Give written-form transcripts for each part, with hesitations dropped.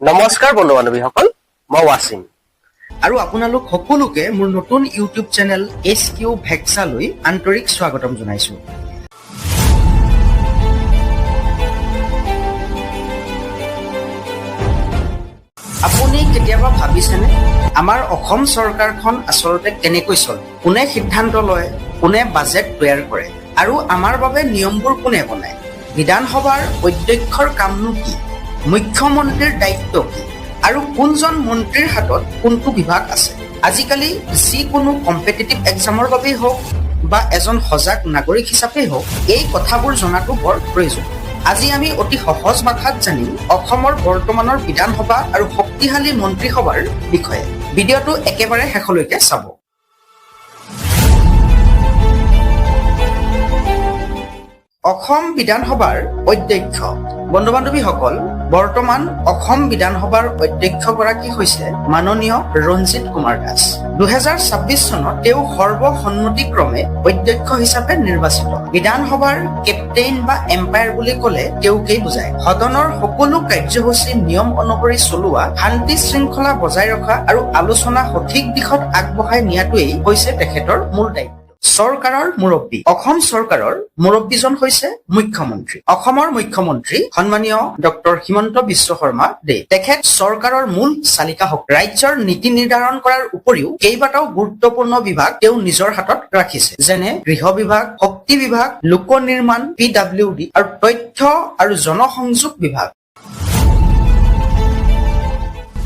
নমস্কাৰ বন্ধু বান্ধৱীসকল, মই ৱাছিম আৰু আপোনালোক সকলোকে মোৰ নতুন ইউটিউব চেনেল SQ ভেক্সালৈ আন্তৰিক স্বাগতম জনাইছো। আপুনি কেতিয়াবা ভাবিছেনে আমাৰ অসম চৰকাৰখন আচলতে কেনেকৈ চলে? কোনে সিদ্ধান্ত লয়, কোনে বাজেট তৈয়াৰ কৰে আৰু আমাৰ বাবে নিয়মবোৰ কোনে বনায়? বিধানসভাৰ অধ্যক্ষৰ কামনো কি? মুখ্যমন্ত্ৰীৰ দায়িত্ব কি আৰু কোনজন মন্ত্ৰীৰ হাতত কোনটো বিভাগ আছে? আজিকালি যিকোনো কম্পিটিটিভ এক্সামৰ বাবেই হওক বা এজন সজাগ নাগৰিক হিচাপে হওক, এই কথাবোৰ জনাটো বৰ প্ৰয়োজন। আজি আমি অতি সহজ ভাষাত জানিম অসমৰ বৰ্তমানৰ বিধানসভা আৰু শক্তিশালী মন্ত্ৰীসভাৰ বিষয়ে। ভিডিঅ'টো একেবাৰে শেষলৈকে চাব। অসম বিধানসভাৰ অধ্যক্ষ। বন্ধু বান্ধৱীসকল, বৰ্তমান অসম বিধানসভাৰ অধ্যক্ষগৰাকী হৈছে মাননীয় ৰঞ্জিত কুমাৰ দাস। 2026 চনত তেওঁ সৰ্বসন্মতিক্ৰমে অধ্যক্ষ হিচাপে নিৰ্বাচিত। বিধানসভাৰ কেপ্টেইন বা এম্পায়াৰ বুলি ক'লে তেওঁকেই বুজায়। সদনৰ সকলো কাৰ্যসূচী নিয়ম অনুসৰি চলোৱা, শান্তি শৃংখলা বজাই ৰখা আৰু আলোচনা সঠিক দিশত আগবঢ়াই নিয়াটোৱেই হৈছে তেখেতৰ মূল দায়িত্ব। চৰকাৰৰ মুৰব্বী। অসম চৰকাৰৰ মুৰব্বীজন হৈছে মুখ্যমন্ত্ৰী। অসমৰ মুখ্যমন্ত্ৰী সন্মানীয় ডক্টৰ হিমন্ত বিশ্ব শৰ্মা দে। তেখেত চৰকাৰৰ মূল চালিকা শক্তি। ৰাজ্যৰ নীতি নিৰ্ধাৰণ কৰাৰ উপৰিও কেইবাটাও গুৰুত্বপূৰ্ণ বিভাগ তেওঁ নিজৰ হাতত ৰাখিছে, যেনে গৃহ বিভাগ, শক্তি বিভাগ, লোক নিৰ্মাণ, PWD আৰু তথ্য আৰু জনসংযোগ বিভাগ।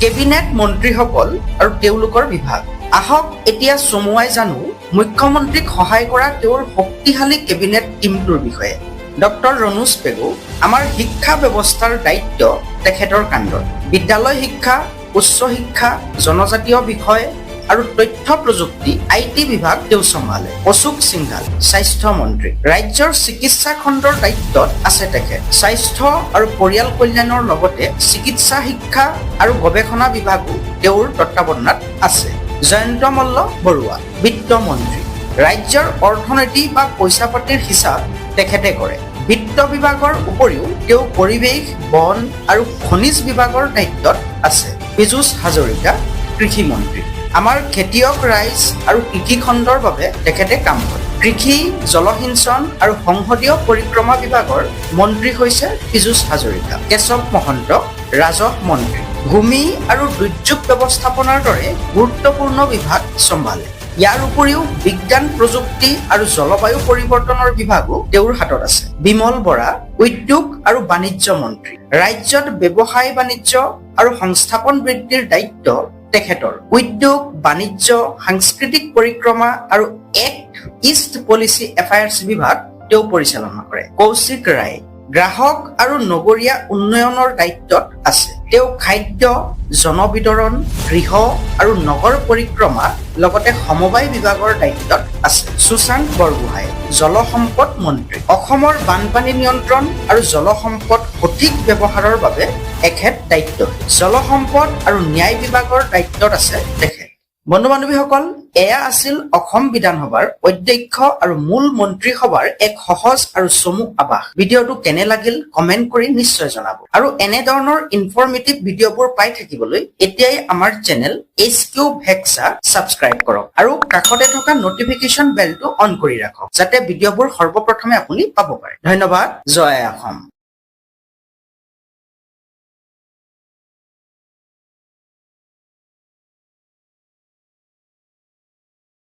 কেবিনেট মন্ত্ৰীসকল আৰু তেওঁলোকৰ বিভাগ। আহক এতিয়া চমুৱাই জানো মুখ্যমন্ত্ৰীক সহায় কৰা তেওঁৰ শক্তিশালী কেবিনেট টীমটোৰ বিষয়ে। ডক্টৰ ৰণোজ পেগু। আমাৰ শিক্ষা ব্যৱস্থাৰ দায়িত্ব তেখেতৰ কান্ধত। বিদ্যালয় শিক্ষা, উচ্চ শিক্ষা, জনজাতীয় বিষয় আৰু তথ্য প্ৰযুক্তি IT বিভাগ তেওঁ চম্ভালে। অশোক সিংঘাল। স্বাস্থ্য মন্ত্ৰী। ৰাজ্যৰ চিকিৎসা খণ্ডৰ দায়িত্বত আছে তেখেত। স্বাস্থ্য আৰু পৰিয়াল কল্যাণৰ লগতে চিকিৎসা শিক্ষা আৰু গৱেষণা বিভাগো তেওঁৰ তত্বাৱধানত আছে। জয়ন্ত মল্ল বৰুৱা। বিত্ত মন্ত্ৰী। ৰাজ্যৰ অৰ্থনীতি বা পইচা পাতিৰ হিচাপ তেখেতে কৰে। বিত্ত বিভাগৰ উপৰিও তেওঁ পৰিৱেশ, বন আৰু খনিজ বিভাগৰ দায়িত্বত আছে। পীযুষ হাজৰিকা। কৃষি মন্ত্ৰী। আমাৰ খেতিয়ক ৰাইজ আৰু কৃষি খণ্ডৰ বাবে তেখেতে কাম কৰে। কৃষি, জলসিঞ্চন আৰু সংসদীয় পৰিক্ৰমা বিভাগৰ মন্ত্ৰী হৈছে পীযুষ হাজৰিকা। কেশৱ মহন্ত। ৰাজহ মন্ত্ৰী। ভূমি আৰু দুৰ্যোগ ব্যৱস্থাপনাৰ দৰে গুৰুত্বপূৰ্ণ বিভাগ চম্ভালে। ইয়াৰ উপৰিও বিজ্ঞান প্ৰযুক্তি আৰু জলবায়ু পৰিৱৰ্তনৰ বিভাগো তেওঁৰ হাতত আছে। বিমল বৰা। উদ্যোগ আৰু বাণিজ্য মন্ত্ৰী। ৰাজ্যত ব্যৱসায় বাণিজ্য আৰু সংস্থাপন বৃদ্ধিৰ দায়িত্ব তেখেতৰ। উদ্যোগ, বাণিজ্য, সাংস্কৃতিক পৰিক্ৰমা আৰু এক্ট ইষ্ট পলিচি এফায়াৰ্ছ বিভাগ তেওঁ পৰিচালনা কৰে। কৌশিক ৰায়। গ্ৰাহক আৰু নগৰীয়া উন্নয়নৰ দায়িত্বত আছে। তেওঁ খাদ্য, জনবিতৰণ, গৃহ আৰু নগৰ পৰিক্ৰমা লগতে সমবায় বিভাগৰ দায়িত্বত আছে। সুশান্ত বৰগোহাঁই। জলসম্পদ মন্ত্ৰী। অসমৰ বানপানী নিয়ন্ত্ৰণ আৰু জলসম্পদ সঠিক ব্যৱহাৰৰ বাবে এখেত দায়িত্ব। জলসম্পদ আৰু ন্যায় বিভাগৰ দায়িত্বত আছে তেখেত। বন্ধু বান্ধৱীসকল, এয়া আছিল অসম বিধানসভাৰ অধ্যক্ষ আৰু মূল মন্ত্ৰীসভাৰ এক সহজ আৰু চমু আভাস। ভিডিঅ'টো কেনে লাগিল কমেণ্ট কৰি নিশ্চয় জনাব। আৰু এনেধৰণৰ ইনফৰ্মেটিভ ভিডিঅ'বোৰ পাই থাকিবলৈ এতিয়াই আমাৰ চেনেল SQ ভেক্সা ছাবস্ক্ৰাইব কৰক আৰু কাষতে থকা নটিফিকেশ্যন বেলটো অন কৰি ৰাখক, যাতে ভিডিঅ'বোৰ সৰ্বপ্ৰথমে আপুনি পাব পাৰে। ধন্যবাদ। জয় অসম।